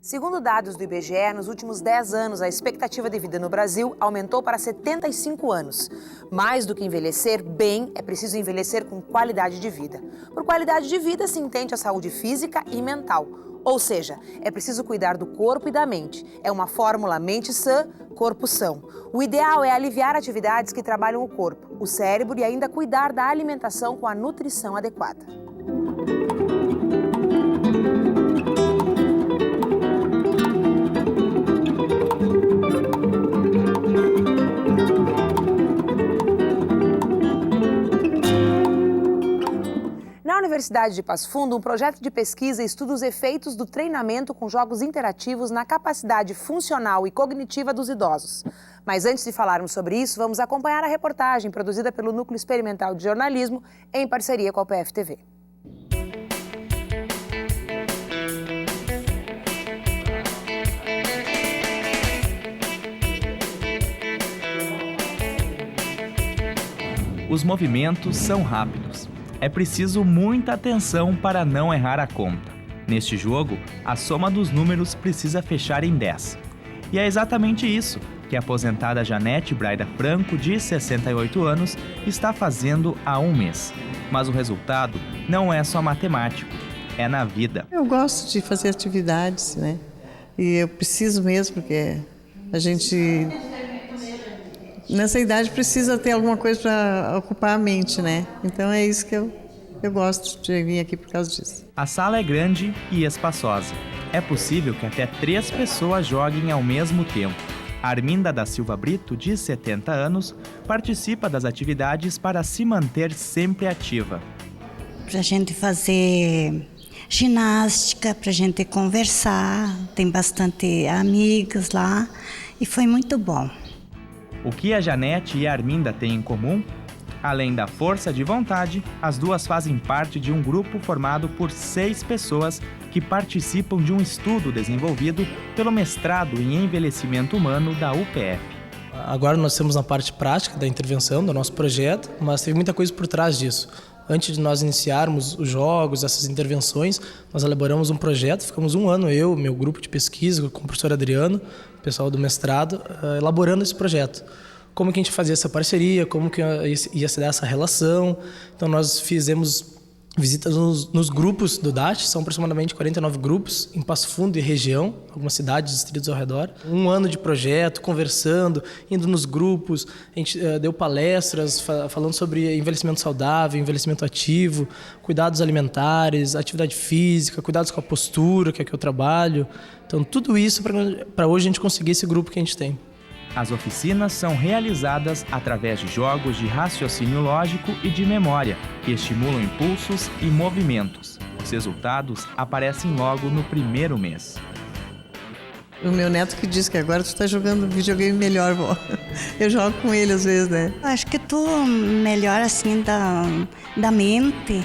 Segundo dados do IBGE, nos últimos 10 anos, a expectativa de vida no Brasil aumentou para 75 anos. Mais do que envelhecer bem, é preciso envelhecer com qualidade de vida. Por qualidade de vida se entende a saúde física e mental. Ou seja, é preciso cuidar do corpo e da mente. É uma fórmula mente sã, corpo são. O ideal é aliviar atividades que trabalham o corpo, o cérebro e ainda cuidar da alimentação com a nutrição adequada. Na Universidade de Passo Fundo, um projeto de pesquisa estuda os efeitos do treinamento com jogos interativos na capacidade funcional e cognitiva dos idosos. Mas antes de falarmos sobre isso, vamos acompanhar a reportagem produzida pelo Núcleo Experimental de Jornalismo em parceria com a UPF-TV. Os movimentos são rápidos. É preciso muita atenção para não errar a conta. Neste jogo, a soma dos números precisa fechar em 10. E é exatamente isso que a aposentada Janete Braida Franco, de 68 anos, está fazendo há um mês. Mas o resultado não é só matemático, é na vida. Eu gosto de fazer atividades, né? E eu preciso mesmo, porque a gente, nessa idade, precisa ter alguma coisa para ocupar a mente, né? Então é isso que eu gosto de vir aqui por causa disso. A sala é grande e espaçosa. É possível que até 3 pessoas joguem ao mesmo tempo. Arminda da Silva Brito, de 70 anos, participa das atividades para se manter sempre ativa. Para a gente fazer ginástica, para a gente conversar, tem bastante amigas lá e foi muito bom. O que a Janete e a Arminda têm em comum? Além da força de vontade, as duas fazem parte de um grupo formado por 6 pessoas que participam de um estudo desenvolvido pelo mestrado em envelhecimento humano da UPF. Agora nós temos a parte prática da intervenção do nosso projeto, mas teve muita coisa por trás disso. Antes de nós iniciarmos os jogos, essas intervenções, nós elaboramos um projeto, ficamos um ano, eu, meu grupo de pesquisa, com o professor Adriano, o pessoal do mestrado, elaborando esse projeto. Como que a gente fazia essa parceria, como que ia se dar essa relação. Então nós fizemos visitas nos grupos do DAT, são aproximadamente 49 grupos em Passo Fundo e região, algumas cidades, distritos ao redor. Um ano de projeto, conversando, indo nos grupos, a gente deu palestras falando sobre envelhecimento saudável, envelhecimento ativo, cuidados alimentares, atividade física, cuidados com a postura, que é que eu trabalho. Então tudo isso para hoje a gente conseguir esse grupo que a gente tem. As oficinas são realizadas através de jogos de raciocínio lógico e de memória, que estimulam impulsos e movimentos. Os resultados aparecem logo no primeiro mês. O meu neto que diz que agora tu está jogando videogame melhor, vó. Eu jogo com ele às vezes, né? Acho que tô melhor assim da mente,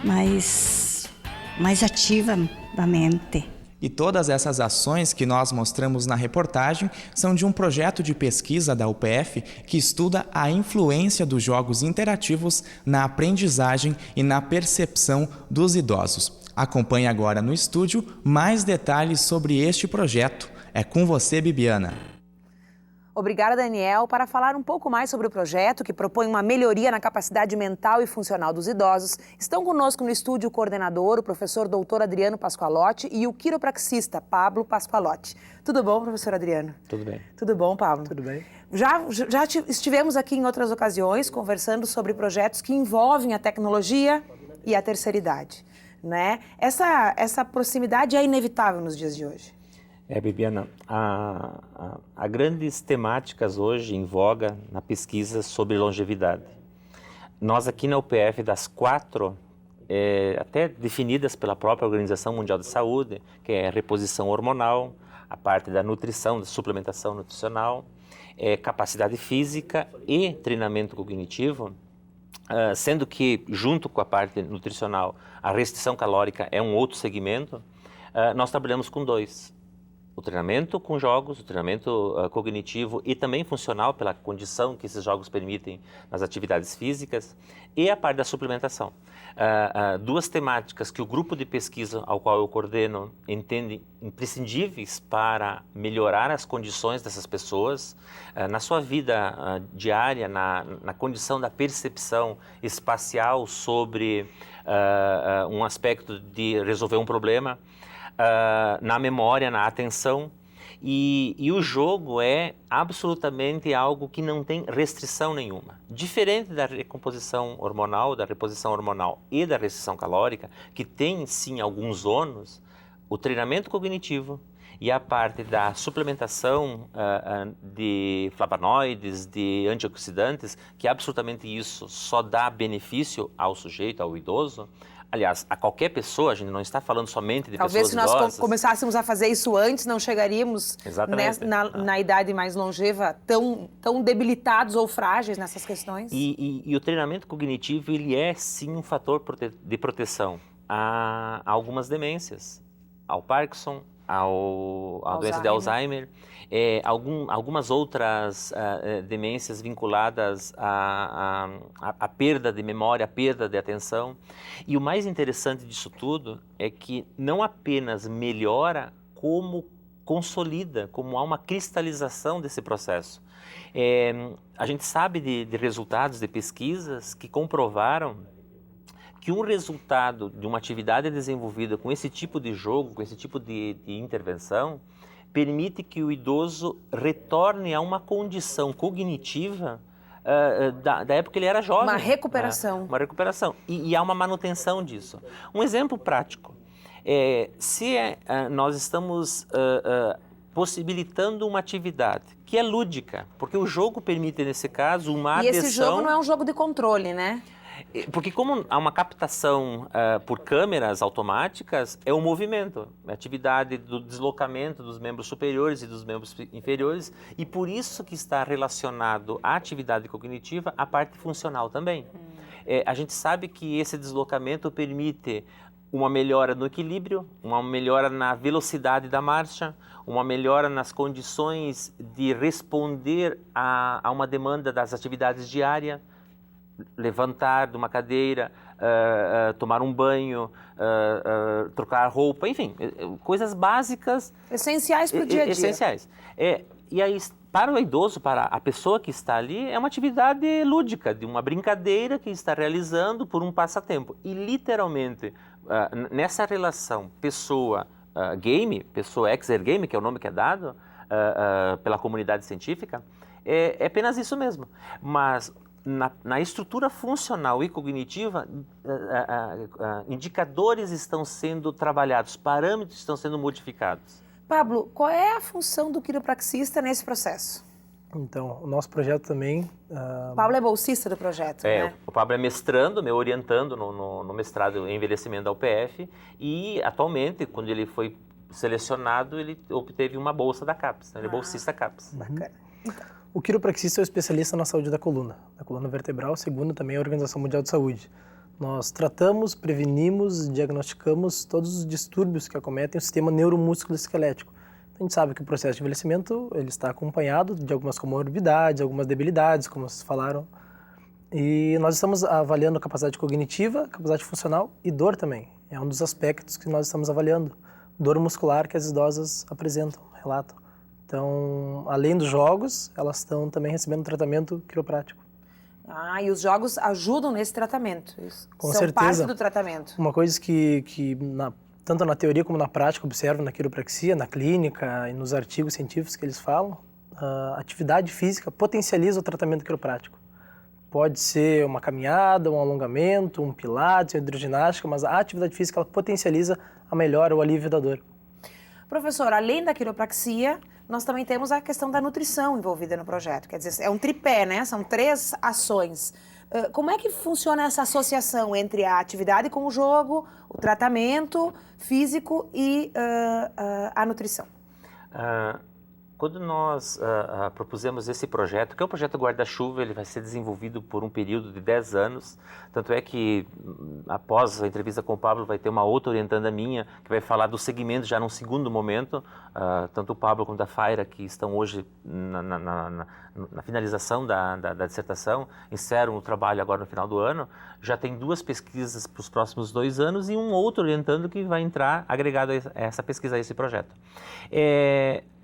mais ativa da mente. E todas essas ações que nós mostramos na reportagem são de um projeto de pesquisa da UPF que estuda a influência dos jogos interativos na aprendizagem e na percepção dos idosos. Acompanhe agora no estúdio mais detalhes sobre este projeto. É com você, Bibiana. Obrigada, Daniel. Para falar um pouco mais sobre o projeto, que propõe uma melhoria na capacidade mental e funcional dos idosos, estão conosco no estúdio o coordenador, o professor doutor Adriano Pasqualotti, e o quiropraxista Pablo Pasqualotti. Tudo bom, professor Adriano? Tudo bem. Tudo bom, Pablo? Tudo bem. Já estivemos aqui em outras ocasiões conversando sobre projetos que envolvem a tecnologia e a terceira idade, né? Essa proximidade é inevitável nos dias de hoje. Bibiana, há grandes temáticas hoje em voga na pesquisa sobre longevidade. Nós aqui na UPF, das 4, até definidas pela própria Organização Mundial da Saúde, que é a reposição hormonal, a parte da nutrição, da suplementação nutricional, capacidade física e treinamento cognitivo, sendo que, junto com a parte nutricional, a restrição calórica é um outro segmento, nós trabalhamos com 2. o treinamento com jogos, o treinamento cognitivo e também funcional pela condição que esses jogos permitem nas atividades físicas e a parte da suplementação. Duas temáticas que o grupo de pesquisa ao qual eu coordeno entende imprescindíveis para melhorar as condições dessas pessoas na sua vida diária, na condição da percepção espacial sobre um aspecto de resolver um problema, na memória, na atenção, e o jogo é absolutamente algo que não tem restrição nenhuma. Diferente da recomposição hormonal, da reposição hormonal e da restrição calórica, que tem sim alguns ônus, o treinamento cognitivo e a parte da suplementação de flavonoides, de antioxidantes, que absolutamente isso só dá benefício ao sujeito, ao idoso. Aliás, a qualquer pessoa, a gente não está falando somente de Talvez pessoas idosas. Talvez se nós começássemos a fazer isso antes, não chegaríamos na idade mais longeva tão debilitados ou frágeis nessas questões. E o treinamento cognitivo, ele é sim um fator de proteção a algumas demências, ao Parkinson, à doença de Alzheimer, algumas outras demências vinculadas à perda de memória, à perda de atenção. E o mais interessante disso tudo é que não apenas melhora, como consolida, como há uma cristalização desse processo. A gente sabe de resultados de pesquisas que comprovaram que um resultado de uma atividade desenvolvida com esse tipo de jogo, com esse tipo de intervenção, permite que o idoso retorne a uma condição cognitiva da época que ele era jovem. Uma recuperação. Uma recuperação. E há uma manutenção disso. Um exemplo prático. Se nós estamos possibilitando uma atividade que é lúdica, porque o jogo permite, nesse caso, uma adesão... E esse jogo não é um jogo de controle, né? Porque como há uma captação por câmeras automáticas, é o movimento, a atividade do deslocamento dos membros superiores e dos membros inferiores, e por isso que está relacionado à atividade cognitiva a parte funcional também. A gente sabe que esse deslocamento permite uma melhora no equilíbrio, uma melhora na velocidade da marcha, uma melhora nas condições de responder a uma demanda das atividades diárias, levantar de uma cadeira, tomar um banho, trocar roupa, enfim, coisas básicas. Essenciais para o dia a dia. Essenciais. E aí, para o idoso, para a pessoa que está ali, é uma atividade lúdica, de uma brincadeira que está realizando por um passatempo. E, literalmente, nessa relação pessoa-game, pessoa exergame, que é o nome que é dado pela comunidade científica, é apenas isso mesmo. Mas na estrutura funcional e cognitiva, indicadores estão sendo trabalhados, parâmetros estão sendo modificados. Pablo, qual é a função do quiropraxista nesse processo? Então, o nosso projeto também... O Pablo é bolsista do projeto, né? O Pablo é mestrando, me orientando no mestrado em envelhecimento da UPF, e atualmente, quando ele foi selecionado, ele obteve uma bolsa da CAPES, ele é bolsista CAPES. Bacana. O quiropraxista é o especialista na saúde da coluna vertebral, segundo também a Organização Mundial de Saúde. Nós tratamos, prevenimos, diagnosticamos todos os distúrbios que acometem o sistema neuromusculoesquelético. A gente sabe que o processo de envelhecimento ele está acompanhado de algumas comorbidades, algumas debilidades, como vocês falaram. E nós estamos avaliando capacidade cognitiva, capacidade funcional e dor também. É um dos aspectos que nós estamos avaliando. Dor muscular que as idosas apresentam, relatam. Então, além dos jogos, elas estão também recebendo tratamento quiroprático. E os jogos ajudam nesse tratamento? Com São certeza. parte do tratamento? Uma coisa que tanto na teoria como na prática, observo na quiropraxia, na clínica e nos artigos científicos que eles falam, a atividade física potencializa o tratamento quiroprático. Pode ser uma caminhada, um alongamento, um pilates, uma hidroginástica, mas a atividade física ela potencializa a melhora, o alívio da dor. Professor, além da quiropraxia, nós também temos a questão da nutrição envolvida no projeto. Quer dizer, é um tripé, né? São 3 ações. Como é que funciona essa associação entre a atividade com o jogo, o tratamento físico e a nutrição? Quando nós propusemos esse projeto, que é o projeto Guarda-Chuva, ele vai ser desenvolvido por um período de 10 anos, tanto é que após a entrevista com o Pablo vai ter uma outra orientanda minha, que vai falar do segmento já num segundo momento, tanto o Pablo quanto a Faira, que estão hoje na finalização da dissertação, encerram o trabalho agora no final do ano, já tem 2 pesquisas para os próximos 2 anos e um outro orientando que vai entrar agregado a essa pesquisa, a esse projeto.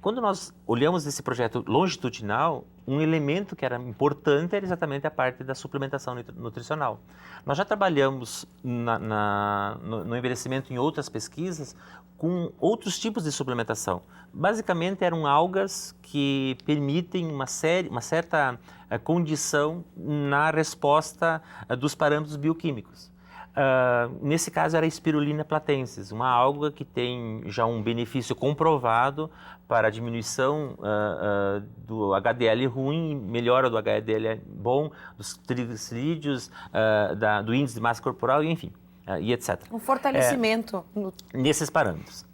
Quando nós olhamos esse projeto longitudinal, um elemento que era importante era exatamente a parte da suplementação nutricional. Nós já trabalhamos no envelhecimento em outras pesquisas com outros tipos de suplementação. Basicamente eram algas que permitem uma certa condição na resposta dos parâmetros bioquímicos. Nesse caso era a Spirulina platensis, uma alga que tem já um benefício comprovado para a diminuição do HDL ruim, melhora do HDL bom, dos triglicerídeos, do índice de massa corporal, enfim, e etc. Um fortalecimento. Nesses parâmetros.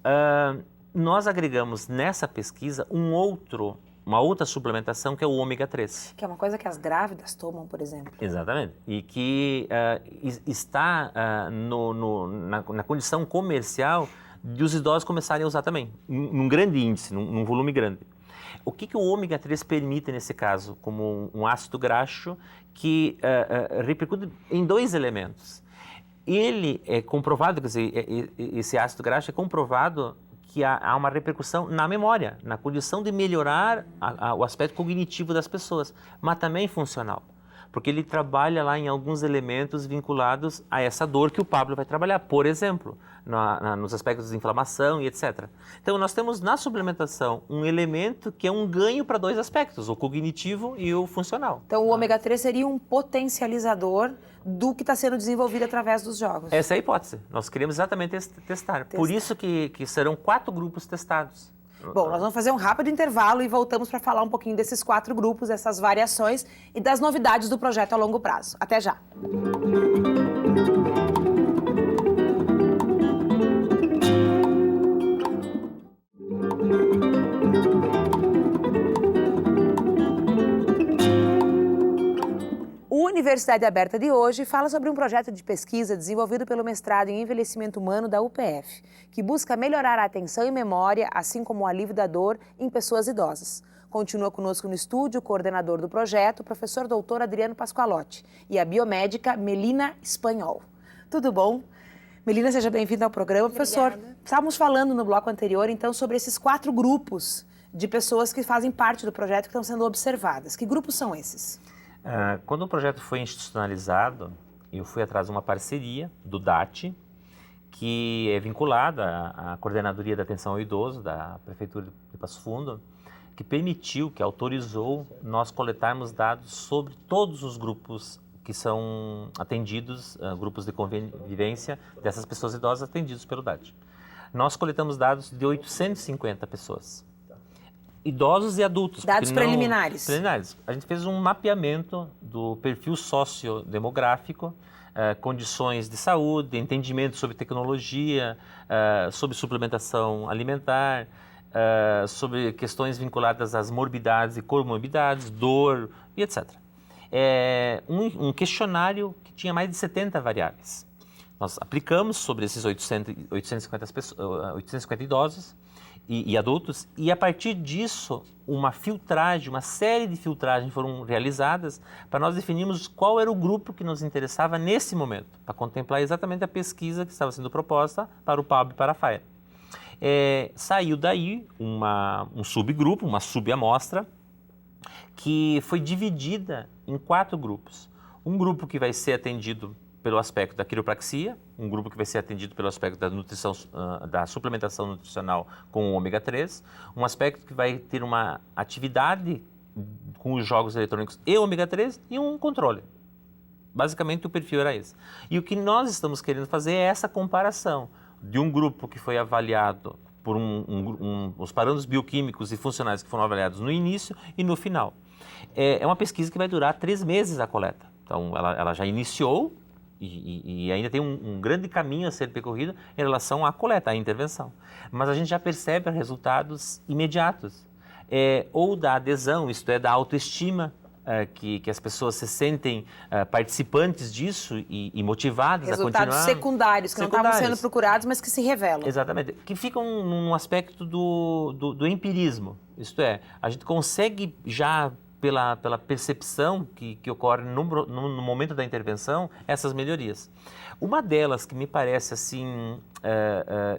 Nós agregamos nessa pesquisa uma outra suplementação que é o ômega 3. Que é uma coisa que as grávidas tomam, por exemplo. Exatamente. E que está na condição comercial de os idosos começarem a usar também, num grande índice, num volume grande. O que o ômega 3 permite nesse caso, como um ácido graxo que repercute em 2 elementos. Ele é comprovado, quer dizer, esse ácido graxo é comprovado que há uma repercussão na memória, na condição de melhorar o aspecto cognitivo das pessoas, mas também funcional, porque ele trabalha lá em alguns elementos vinculados a essa dor que o Pablo vai trabalhar, por exemplo, nos aspectos de inflamação e etc. Então, nós temos na suplementação um elemento que é um ganho para 2 aspectos, o cognitivo e o funcional. Então, o ômega 3 seria um potencializador do que está sendo desenvolvido através dos jogos. Essa é a hipótese. Nós queremos exatamente testar. Por isso que serão 4 grupos testados. Bom, nós vamos fazer um rápido intervalo e voltamos para falar um pouquinho desses 4 grupos, dessas variações e das novidades do projeto a longo prazo. Até já! O Universidade Aberta de hoje fala sobre um projeto de pesquisa desenvolvido pelo mestrado em envelhecimento humano da UPF, que busca melhorar a atenção e memória, assim como o alívio da dor em pessoas idosas. Continua conosco no estúdio o coordenador do projeto, o professor doutor Adriano Pasqualotti, e a biomédica Melina Espanhol. Tudo bom? Melina, seja bem-vinda ao programa. Professor, estávamos falando no bloco anterior, então, sobre esses 4 grupos de pessoas que fazem parte do projeto que estão sendo observadas. Que grupos são esses? Quando o projeto foi institucionalizado, eu fui atrás de uma parceria do DAT, que é vinculada à Coordenadoria da Atenção ao Idoso, da Prefeitura de Passo Fundo, que autorizou nós coletarmos dados sobre todos os grupos que são atendidos, grupos de convivência dessas pessoas idosas atendidos pelo DAT. Nós coletamos dados de 850 pessoas. Idosos e adultos. Dados preliminares. A gente fez um mapeamento do perfil sociodemográfico, condições de saúde, entendimento sobre tecnologia, sobre suplementação alimentar, sobre questões vinculadas às morbidades e comorbidades, dor e etc. Um questionário que tinha mais de 70 variáveis. Nós aplicamos sobre esses 850 idosos e adultos, e a partir disso, uma série de filtragens foram realizadas para nós definirmos qual era o grupo que nos interessava nesse momento, para contemplar exatamente a pesquisa que estava sendo proposta para o Pablo e para a Faira. Saiu daí um subgrupo, uma subamostra, que foi dividida em 4 grupos. Um grupo que vai ser atendido pelo aspecto da quiropraxia, um grupo que vai ser atendido pelo aspecto da nutrição, da suplementação nutricional com o ômega 3, um aspecto que vai ter uma atividade com os jogos eletrônicos e ômega 3 e um controle. Basicamente o perfil era esse. E o que nós estamos querendo fazer é essa comparação de um grupo que foi avaliado por os parâmetros bioquímicos e funcionais que foram avaliados no início e no final. É uma pesquisa que vai durar 3 meses a coleta. Então ela já iniciou, e ainda tem um grande caminho a ser percorrido em relação à coleta, à intervenção. Mas a gente já percebe resultados imediatos. ou da adesão, isto é, da autoestima, que as pessoas se sentem participantes disso e motivadas a continuar. Resultados secundários, que não estavam sendo procurados, mas que se revelam. Exatamente, que ficam num aspecto do empirismo, isto é, a gente consegue já pela percepção que ocorre no momento da intervenção, essas melhorias. Uma delas que me parece assim,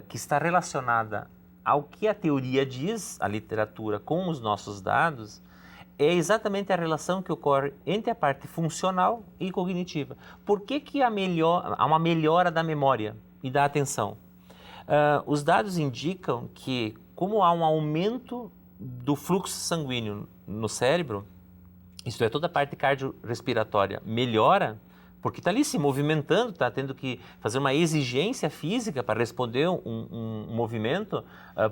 que está relacionada ao que a teoria diz, a literatura, com os nossos dados, é exatamente a relação que ocorre entre a parte funcional e cognitiva. Por que há uma melhora da memória e da atenção? Os dados indicam que, como há um aumento do fluxo sanguíneo no cérebro, isto é, toda a parte cardiorrespiratória melhora, porque está ali se movimentando, está tendo que fazer uma exigência física para responder um movimento,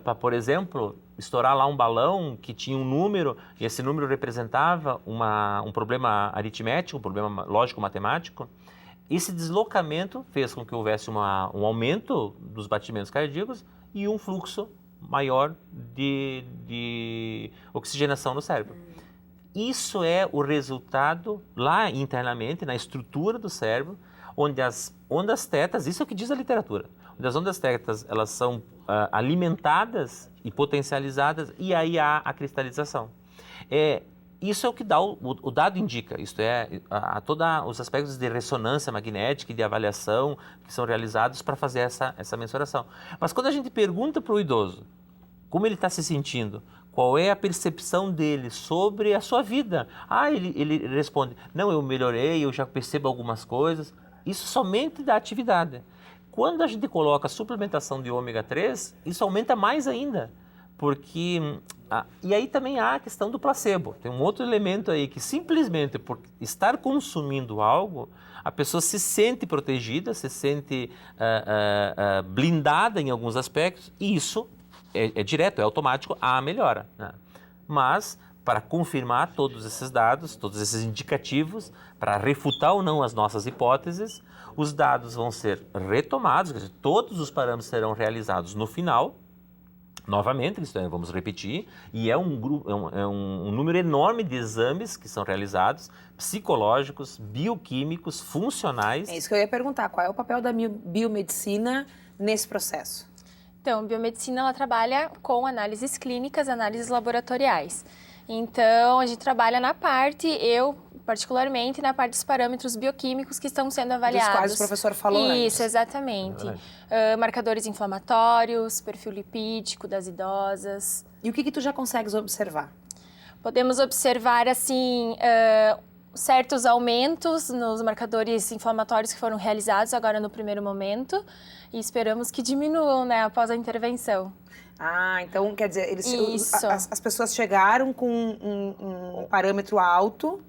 para, por exemplo, estourar lá um balão que tinha um número, e esse número representava um problema aritmético, um problema lógico-matemático. Esse deslocamento fez com que houvesse um aumento dos batimentos cardíacos e um fluxo maior de oxigenação no cérebro. Isso é o resultado lá internamente, na estrutura do cérebro, onde as ondas tetas, isso é o que diz a literatura, onde as ondas tetas elas são alimentadas e potencializadas e aí há a cristalização. Isso é o que o dado indica, isto é, todos os aspectos de ressonância magnética e de avaliação que são realizados para fazer essa mensuração. Mas quando a gente pergunta para o idoso como ele está se sentindo, qual é a percepção dele sobre a sua vida? Ele responde, não, eu melhorei, eu já percebo algumas coisas. Isso somente da atividade. Quando a gente coloca a suplementação de ômega 3, isso aumenta mais ainda. E aí também há a questão do placebo. Tem um outro elemento aí que simplesmente por estar consumindo algo, a pessoa se sente protegida, se sente blindada em alguns aspectos, e isso é direto, é automático, há melhora. Né? Mas, para confirmar todos esses dados, todos esses indicativos, para refutar ou não as nossas hipóteses, os dados vão ser retomados, quer dizer, todos os parâmetros serão realizados no final, novamente, vamos repetir, e é um número enorme de exames que são realizados, psicológicos, bioquímicos, funcionais. É isso que eu ia perguntar, qual é o papel da biomedicina nesse processo? Então, a biomedicina ela trabalha com análises clínicas, análises laboratoriais. Então, a gente trabalha na parte, eu particularmente, na parte dos parâmetros bioquímicos que estão sendo avaliados. Dos quais o professor falou antes. Isso, exatamente. Marcadores inflamatórios, perfil lipídico das idosas. E o que tu já consegues observar? Podemos observar, assim, certos aumentos nos marcadores inflamatórios que foram realizados agora no primeiro momento e esperamos que diminuam, né, após a intervenção. Então, quer dizer, as pessoas chegaram com um parâmetro alto,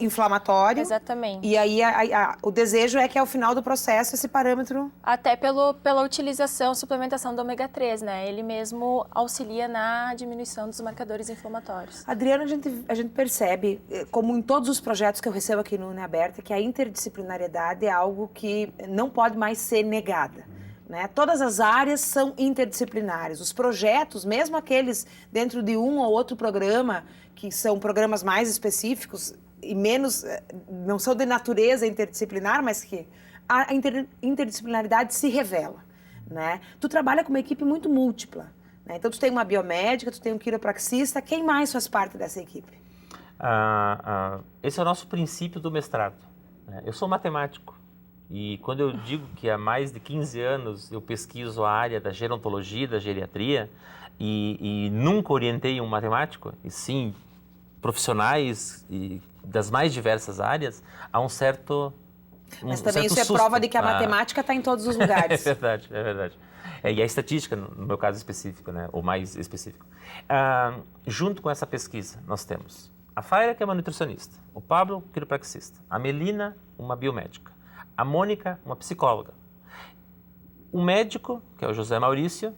inflamatório. Exatamente. E aí o desejo é que ao final do processo esse parâmetro... Até pela utilização, suplementação do ômega 3, né? Ele mesmo auxilia na diminuição dos marcadores inflamatórios. Adriana, a gente percebe, como em todos os projetos que eu recebo aqui no UniAberta, que a interdisciplinariedade é algo que não pode mais ser negada. Né? Todas as áreas são interdisciplinares. Os projetos, mesmo aqueles dentro de um ou outro programa, que são programas mais específicos e menos, não são de natureza interdisciplinar, mas que a interdisciplinaridade se revela. Né? Tu trabalha com uma equipe muito múltipla. Né? Então, tu tem uma biomédica, tu tem um quiropraxista. Quem mais faz parte dessa equipe? Esse é o nosso princípio do mestrado. Né? Eu sou matemático. E quando eu digo que há mais de 15 anos eu pesquiso a área da gerontologia, da geriatria, e nunca orientei um matemático, e sim profissionais das mais diversas áreas, há um certo Mas também isso é prova de que a matemática está em todos os lugares. É verdade. E a estatística, no meu caso específico, né, ou mais específico. Junto com essa pesquisa, nós temos a Faira, que é uma nutricionista, o Pablo, quiropraxista, a Melina, uma biomédica, a Mônica, uma psicóloga. O médico, que é o José Maurício,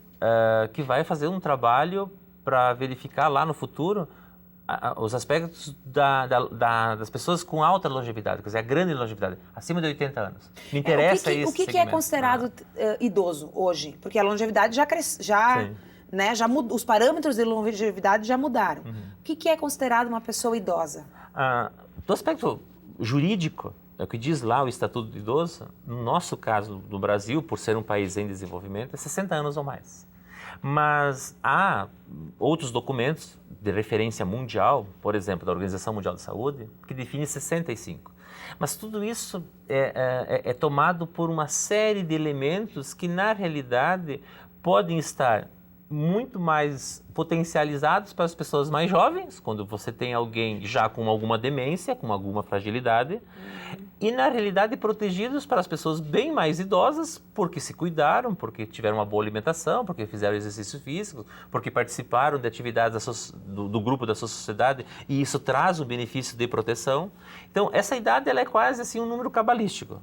que vai fazer um trabalho para verificar lá no futuro os aspectos das pessoas com alta longevidade, quer dizer, a grande longevidade, acima de 80 anos. Me interessa o que é considerado idoso hoje? Porque a longevidade né? Já mudou, os parâmetros de longevidade já mudaram. O que é considerado uma pessoa idosa? Do aspecto jurídico, é o que diz lá o Estatuto do Idoso, no nosso caso, no Brasil, por ser um país em desenvolvimento, é 60 anos ou mais. Mas há outros documentos de referência mundial, por exemplo, da Organização Mundial de Saúde, que define 65. Mas tudo isso é tomado por uma série de elementos que, na realidade, podem estar muito mais potencializados para as pessoas mais jovens, quando você tem alguém já com alguma demência, com alguma fragilidade, e na realidade protegidos para as pessoas bem mais idosas, porque se cuidaram, porque tiveram uma boa alimentação, porque fizeram exercício físico, porque participaram de atividades do grupo da sua sociedade, e isso traz um benefício de proteção. Então, essa idade ela é quase assim um número cabalístico.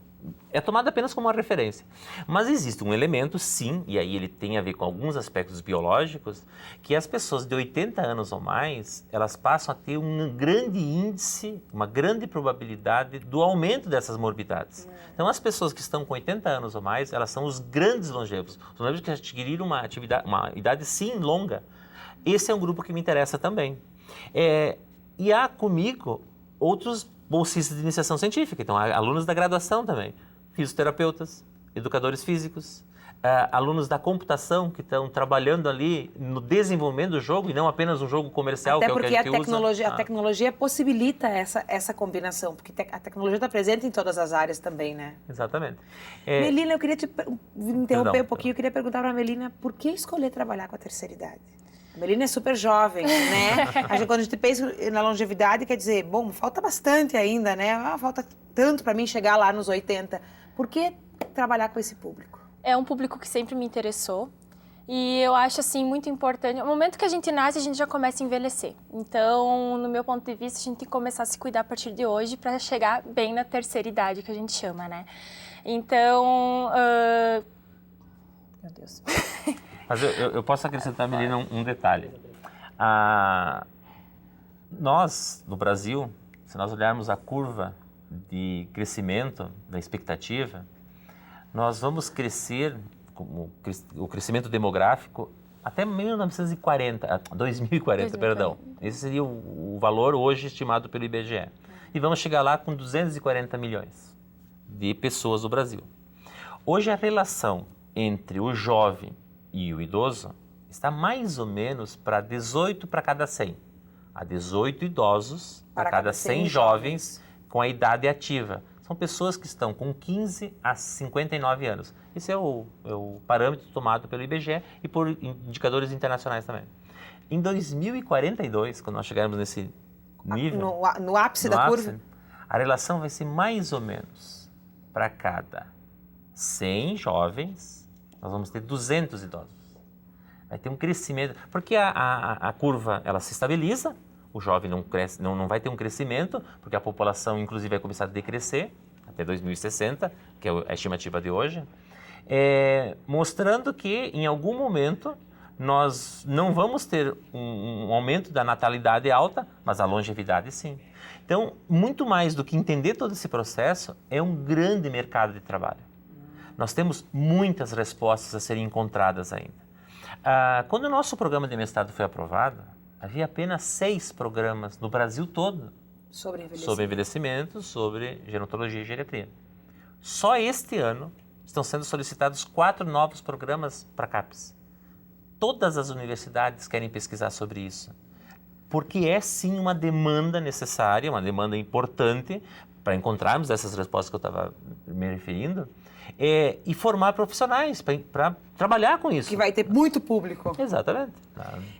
É tomada apenas como uma referência. Mas existe um elemento, sim, e aí ele tem a ver com alguns aspectos biológicos, que as pessoas de 80 anos ou mais, elas passam a ter um grande índice, uma grande probabilidade do aumento dessas morbidades. Então, as pessoas que estão com 80 anos ou mais, elas são os grandes longevos, os longevos que adquiriram uma idade, sim, longa. Esse é um grupo que me interessa também. E há comigo outros bolsistas de iniciação científica, então há alunos da graduação também, fisioterapeutas, educadores físicos, alunos da computação que estão trabalhando ali no desenvolvimento do jogo e não apenas um jogo comercial, até que é o que a gente usa. A tecnologia possibilita essa combinação, porque a tecnologia está presente em todas as áreas também, né? Exatamente. Melina, eu queria te interromper Perdão, um pouquinho, eu queria perguntar para a Melina, por que escolher trabalhar com a terceira idade? A Melina é super jovem, né? Quando a gente pensa na longevidade, quer dizer, bom, falta bastante ainda, né? Falta tanto para mim chegar lá nos 80. Por que trabalhar com esse público? É um público que sempre me interessou e eu acho, assim, muito importante. No momento que a gente nasce, a gente já começa a envelhecer. Então, no meu ponto de vista, a gente tem que começar a se cuidar a partir de hoje para chegar bem na terceira idade, que a gente chama, né? Então, meu Deus. Mas eu posso acrescentar, Melina, um detalhe. Nós, no Brasil, se nós olharmos a curva de crescimento da expectativa, nós vamos crescer, o crescimento demográfico, até 2040, perdão. Esse seria o valor hoje estimado pelo IBGE. E vamos chegar lá com 240 milhões de pessoas no Brasil. Hoje a relação entre o jovem e o idoso está mais ou menos para 18 para cada 100. Há 18 idosos para cada 100 jovens com a idade ativa. São pessoas que estão com 15 a 59 anos. Esse é o parâmetro tomado pelo IBGE e por indicadores internacionais também. Em 2042, quando nós chegarmos nesse nível... No ápice da curva? A relação vai ser mais ou menos para cada 100 jovens, nós vamos ter 200 idosos. Vai ter um crescimento, porque a curva ela se estabiliza, o jovem não cresce, não vai ter um crescimento, porque a população inclusive vai começar a decrescer até 2060, que é a estimativa de hoje, mostrando que em algum momento nós não vamos ter um aumento da natalidade alta, mas a longevidade sim. Então, muito mais do que entender todo esse processo, é um grande mercado de trabalho. Nós temos muitas respostas a serem encontradas ainda. Quando o nosso programa de mestrado foi aprovado, havia apenas 6 programas no Brasil todo sobre envelhecimento, sobre gerontologia e geriatria. Só este ano estão sendo solicitados 4 novos programas para CAPES. Todas as universidades querem pesquisar sobre isso, porque é sim uma demanda necessária, uma demanda importante para encontrarmos essas respostas que eu estava me referindo, e formar profissionais para trabalhar com isso. Que vai ter muito público. Exatamente.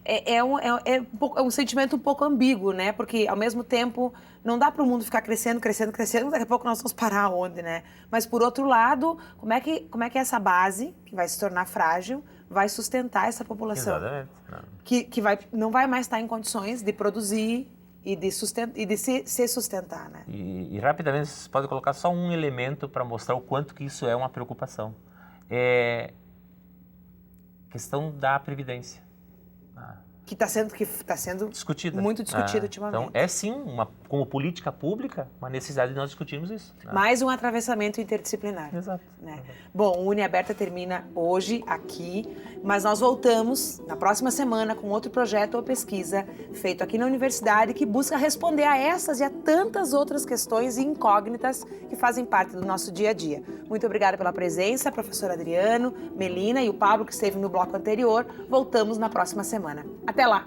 É um sentimento um pouco ambíguo, né? Porque, ao mesmo tempo, não dá para o mundo ficar crescendo, daqui a pouco nós vamos parar onde, né? Mas, por outro lado, como é que essa base, que vai se tornar frágil, vai sustentar essa população? Exatamente. Que não vai mais estar em condições de produzir e de se sustentar, né? E rapidamente, você pode colocar só um elemento para mostrar o quanto que isso é uma preocupação. Questão da previdência. que está sendo Discutida. muito discutido ultimamente. Então, é sim, como política pública, uma necessidade de nós discutirmos isso. Né? Mais um atravessamento interdisciplinar. Exato. Né? Bom, o UniAberta termina hoje aqui, mas nós voltamos na próxima semana com outro projeto ou pesquisa feito aqui na universidade que busca responder a essas e a tantas outras questões e incógnitas que fazem parte do nosso dia a dia. Muito obrigada pela presença, professor Adriano, Melina e o Pablo que esteve no bloco anterior. Voltamos na próxima semana. Até lá!